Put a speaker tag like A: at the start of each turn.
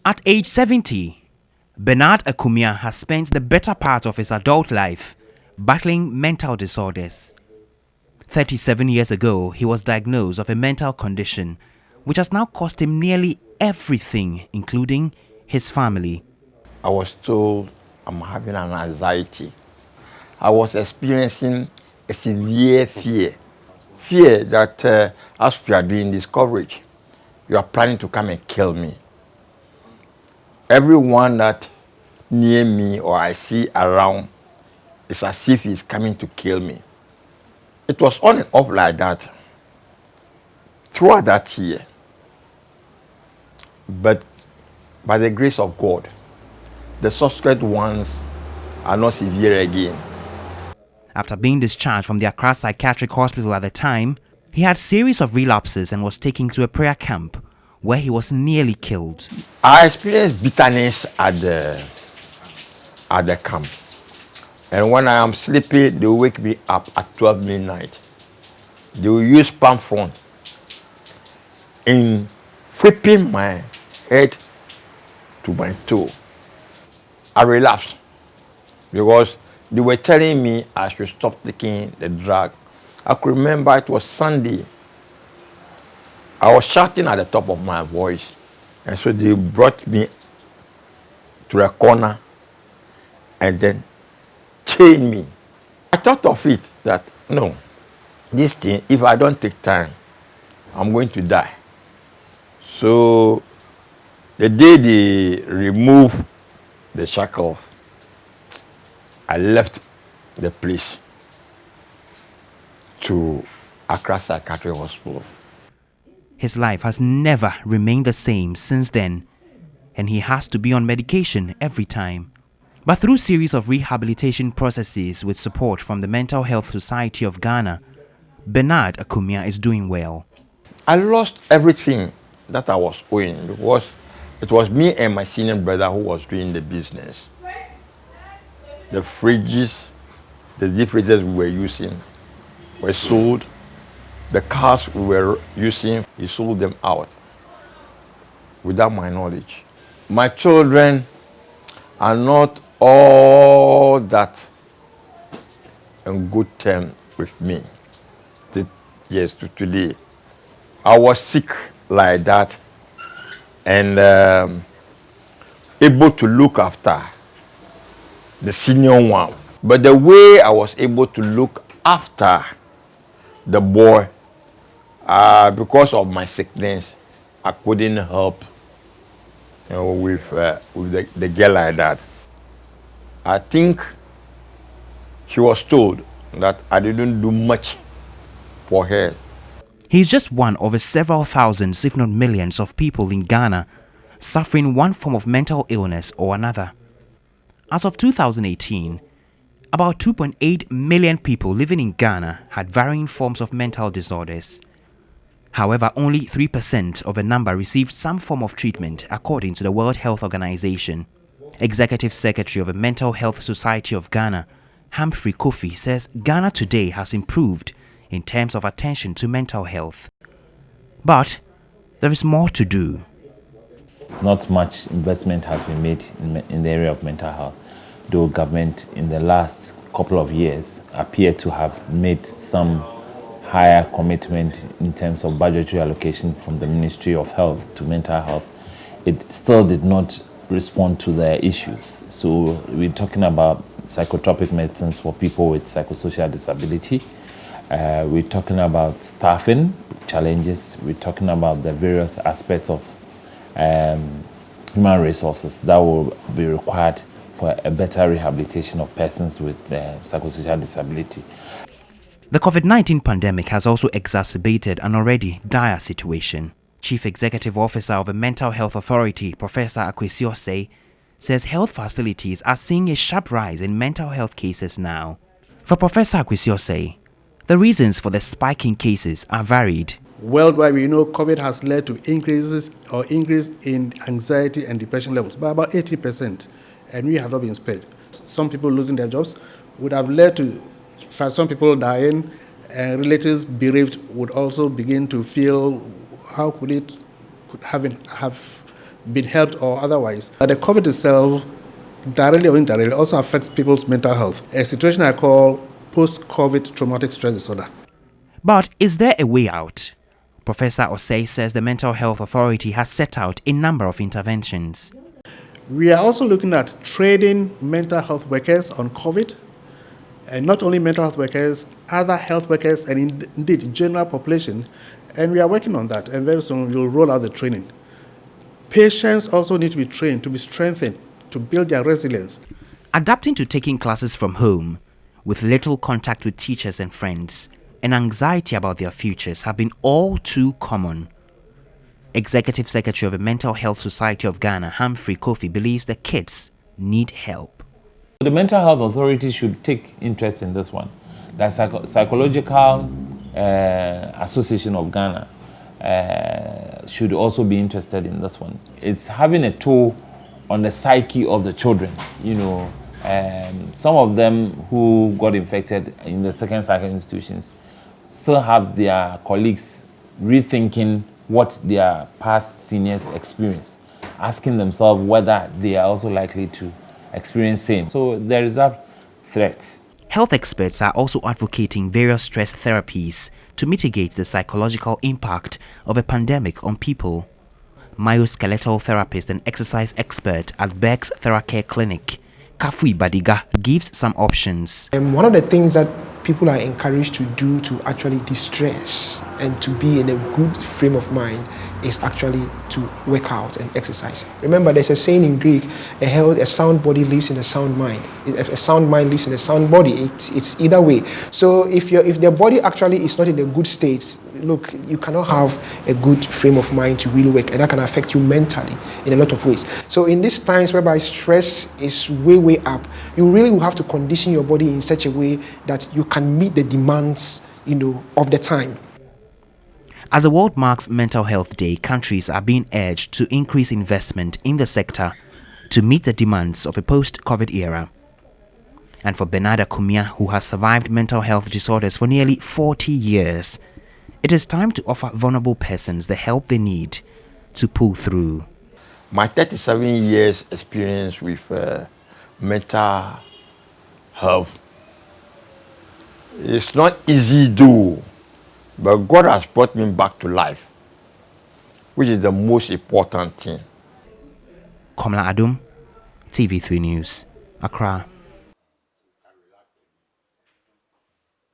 A: At age 70, Bernard Acumia has spent the better part of his adult life battling mental disorders. 37 years ago, he was diagnosed of a mental condition which has now cost him nearly everything, including his family.
B: I was told I'm having an anxiety. I was experiencing a severe fear. Fear that as we are doing this coverage, you are planning to come and kill me. Everyone that near me or I see around is as if he's coming to kill me. It was on and off like that throughout that year. But by the grace of God, the subsequent ones are not severe again.
A: After being discharged from the Accra Psychiatric Hospital at the time, he had a series of relapses and was taken to a prayer camp where he was nearly killed.
B: I experienced bitterness at the camp. And when I am sleeping, they wake me up at 12 midnight. They will use palm front in whipping my head to my toe. I relapsed because they were telling me I should stop taking the drug. I could remember it was Sunday. I was shouting at the top of my voice. And so they brought me to a corner and then chained me. I thought of it that, no, this thing, if I don't take time, I'm going to die. So the day they removed the shackles, I left the place to Accra Psychiatric Hospital.
A: His life has never remained the same since then, and he has to be on medication every time. But through a series of rehabilitation processes with support from the Mental Health Society of Ghana, Bernard Acumia is doing well.
B: I lost everything that I was owing because it was me and my senior brother who was doing the business. The fridges, the deep freezers we were using were sold. The cars we were using, he sold them out without my knowledge. My children are not all that in good terms with me. Yes, to today. I was sick like that and able to look after the senior one. But the way I was able to look after the boy, because of my sickness, I couldn't help with the girl like that. I think she was told that I didn't do much for her.
A: He is just one of several thousands, if not millions, of people in Ghana suffering one form of mental illness or another. As of 2018, about 2.8 million people living in Ghana had varying forms of mental disorders. However, only 3% of the number received some form of treatment, according to the World Health Organization. Executive Secretary of the Mental Health Society of Ghana, Humphrey Kofi, says Ghana today has improved in terms of attention to mental health. But there is more to do.
C: Not much investment has been made in the area of mental health, though government in the last couple of years appear to have made some higher commitment in terms of budgetary allocation from the Ministry of Health to mental health. It still did not respond to the issues. So we're talking about psychotropic medicines for people with psychosocial disability. We're talking about staffing challenges. We're talking about the various aspects of human resources that will be required for a better rehabilitation of persons with psychosocial disability.
A: The COVID-19 pandemic has also exacerbated an already dire situation. Chief Executive Officer of the Mental Health Authority, Professor Akwesi, says health facilities are seeing a sharp rise in mental health cases now. For Professor Akwesi, the reasons for the spike in cases are varied.
D: Worldwide, we know COVID has led to increase in anxiety and depression levels by about 80%, and we have not been spared. Some people losing their jobs would have led to some people dying, and relatives bereaved would also begin to feel, how could it have been helped or otherwise. But the COVID itself, directly or indirectly, also affects people's mental health, a situation I call post-COVID traumatic stress disorder.
A: But is there a way out? Professor Osei says the Mental Health Authority has set out a number of interventions.
D: We are also looking at training mental health workers on COVID, and not only mental health workers, other health workers, and indeed general population. And we are working on that, and very soon we'll roll out the training. Patients also need to be trained, to be strengthened, to build their resilience.
A: Adapting to taking classes from home, with little contact with teachers and friends, and anxiety about their futures have been all too common. Executive Secretary of the Mental Health Society of Ghana, Humphrey Kofi, believes the kids need help.
C: The Mental Health Authority should take interest in this one. The Psychological Association of Ghana should also be interested in this one. It's having a toll on the psyche of the children. Some of them who got infected in the second cycle institutions still have their colleagues rethinking what their past seniors experienced, asking themselves whether they are also likely to experience same. So there is a threat.
A: Health experts are also advocating various stress therapies to mitigate the psychological impact of a pandemic on people. Myoskeletal therapist and exercise expert at Berg's Theracare Clinic, Kafui Badiga, gives some options.
E: One of the things that people are encouraged to do to actually distress and to be in a good frame of mind is actually to work out and exercise. Remember, there's a saying in Greek, a sound body lives in a sound mind. A sound mind lives in a sound body. It's either way. So if the body actually is not in a good state, look, you cannot have a good frame of mind to really work, and that can affect you mentally in a lot of ways. So in these times whereby stress is way up, you really will have to condition your body in such a way that you can meet the demands, of the time.
A: As the world marks Mental Health Day, countries are being urged to increase investment in the sector to meet the demands of a post-COVID era. And for Bernarda Kumia, who has survived mental health disorders for nearly 40 years, it is time to offer vulnerable persons the help they need to pull through.
B: My 37 years experience with mental health, it's not easy though, but God has brought me back to life, which is the most important thing.
A: KOMLA ADOM, TV3 News, Accra.